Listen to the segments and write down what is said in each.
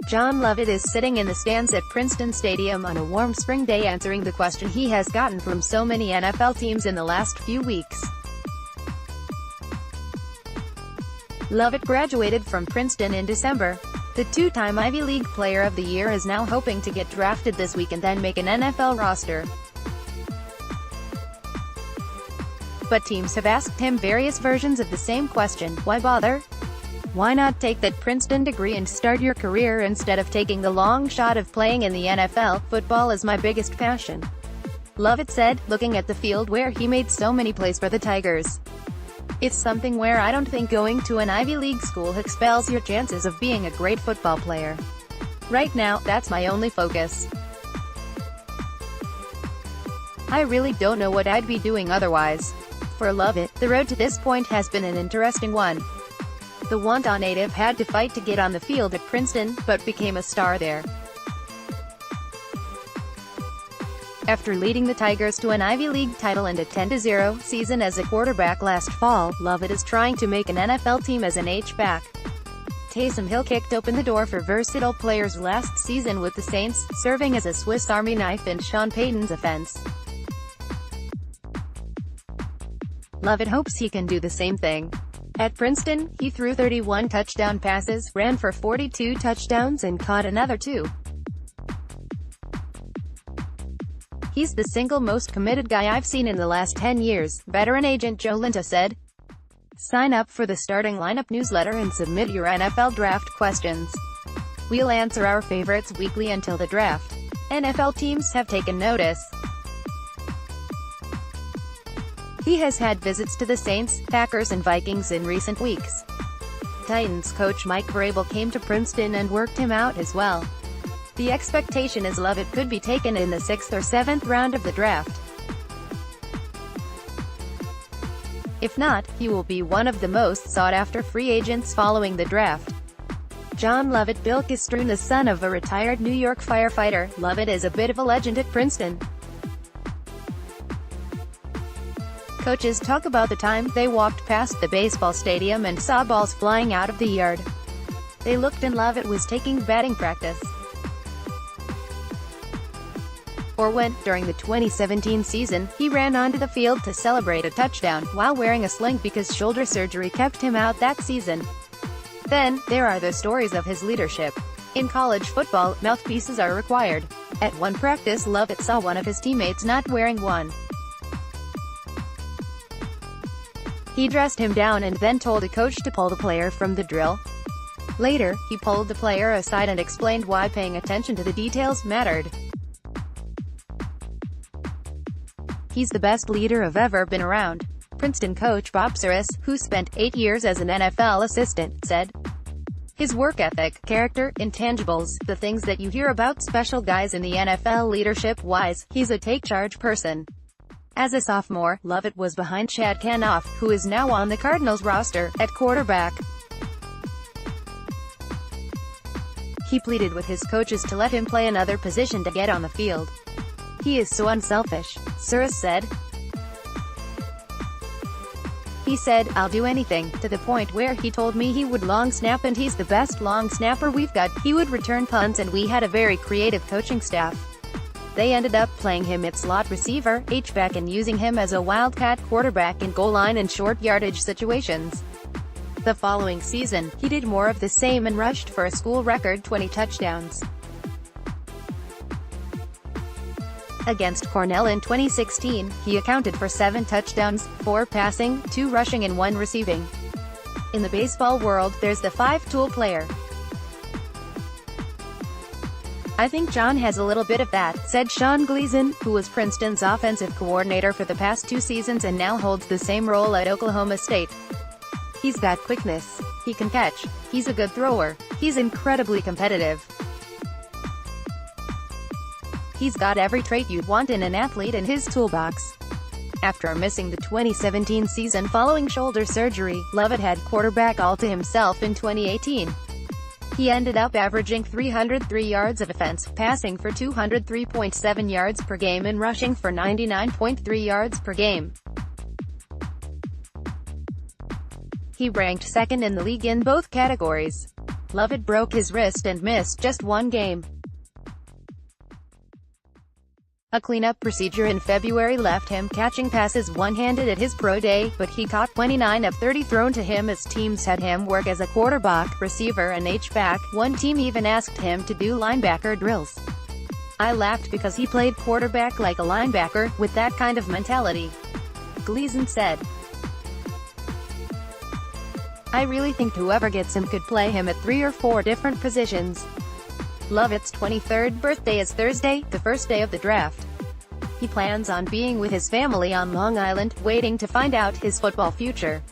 John Lovett is sitting in the stands at Princeton Stadium on a warm spring day answering the question he has gotten from so many NFL teams in the last few weeks. Lovett graduated from Princeton in December. The two-time Ivy League Player of the Year is now hoping to get drafted this week and then make an NFL roster. But teams have asked him various versions of the same question: why bother? Why not take that Princeton degree and start your career instead of taking the long shot of playing in the NFL? Football is my biggest passion, Lovett said, looking at the field where he made so many plays for the Tigers. It's something where I don't think going to an Ivy League school expels your chances of being a great football player. Right now, that's my only focus. I really don't know what I'd be doing otherwise. For Lovett, the road to this point has been an interesting one. The Wantagh native had to fight to get on the field at Princeton, but became a star there. After leading the Tigers to an Ivy League title and a 10-0 season as a quarterback last fall, Lovett is trying to make an NFL team as an H-back. Taysom Hill kicked open the door for versatile players last season with the Saints, serving as a Swiss Army knife in Sean Payton's offense. Lovett hopes he can do the same thing. At Princeton, he threw 31 touchdown passes, ran for 42 touchdowns and caught another 2. He's the single most committed guy I've seen in the last 10 years, veteran agent Joe Linta said. Sign up for the Starting Lineup newsletter and submit your NFL draft questions. We'll answer our favorites weekly until the draft. NFL teams have taken notice. He has had visits to the Saints, Packers and Vikings in recent weeks. Titans coach Mike Vrabel came to Princeton and worked him out as well. The expectation is Lovett could be taken in the 6th or 7th round of the draft. If not, he will be one of the most sought-after free agents following the draft. John Lovett Bilkistroon, the son of a retired New York firefighter, Lovett is a bit of a legend at Princeton. Coaches talk about the time they walked past the baseball stadium and saw balls flying out of the yard. They looked and Lovett was taking batting practice. Or when, during the 2017 season, he ran onto the field to celebrate a touchdown, while wearing a sling because shoulder surgery kept him out that season. Then, there are the stories of his leadership. In college football, mouthpieces are required. At one practice, Lovett saw one of his teammates not wearing one. He dressed him down and then told a coach to pull the player from the drill. Later, he pulled the player aside and explained why paying attention to the details mattered. He's the best leader I've ever been around, Princeton coach Bob Saris, who spent 8 years as an NFL assistant, said. His work ethic, character, intangibles, the things that you hear about special guys in the NFL leadership-wise, he's a take-charge person. As a sophomore, Lovett was behind Chad Kanoff, who is now on the Cardinals roster, at quarterback. He pleaded with his coaches to let him play another position to get on the field. He is so unselfish, Saris said. He said, I'll do anything, to the point where he told me he would long snap and he's the best long snapper we've got. He would return punts and we had a very creative coaching staff. They ended up playing him at slot receiver, H-back and using him as a wildcat quarterback in goal line and short yardage situations. The following season, he did more of the same and rushed for a school record 20 touchdowns. Against Cornell in 2016, he accounted for 7 touchdowns, 4 passing, 2 rushing and 1 receiving. In the baseball world, there's the 5-tool player. I think John has a little bit of that, said Sean Gleason, who was Princeton's offensive coordinator for the past 2 seasons and now holds the same role at Oklahoma State. He's got quickness. He can catch. He's a good thrower. He's incredibly competitive. He's got every trait you'd want in an athlete in his toolbox. After missing the 2017 season following shoulder surgery, Lovett had quarterback all to himself in 2018. He ended up averaging 303 yards of offense, passing for 203.7 yards per game and rushing for 99.3 yards per game. He ranked second in the league in both categories. Lovett broke his wrist and missed just one game. A cleanup procedure in February left him catching passes one-handed at his pro day, but he caught 29 of 30 thrown to him as teams had him work as a quarterback, receiver and H-back. One team even asked him to do linebacker drills. "I laughed because he played quarterback like a linebacker, with that kind of mentality," Gleason said. "I really think whoever gets him could play him at 3 or 4 different positions." Lovett's 23rd birthday is Thursday, the first day of the draft. He plans on being with his family on Long Island, waiting to find out his football future.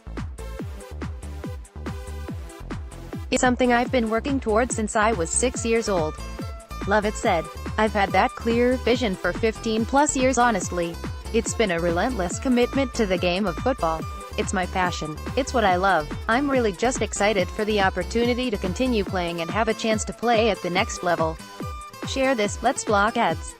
"It's something I've been working towards since I was 6 years old," Lovett said. "I've had that clear vision for 15+ years honestly. It's been a relentless commitment to the game of football. It's my passion. It's what I love. I'm really just excited for the opportunity to continue playing and have a chance to play at the next level." Share this, let's block ads.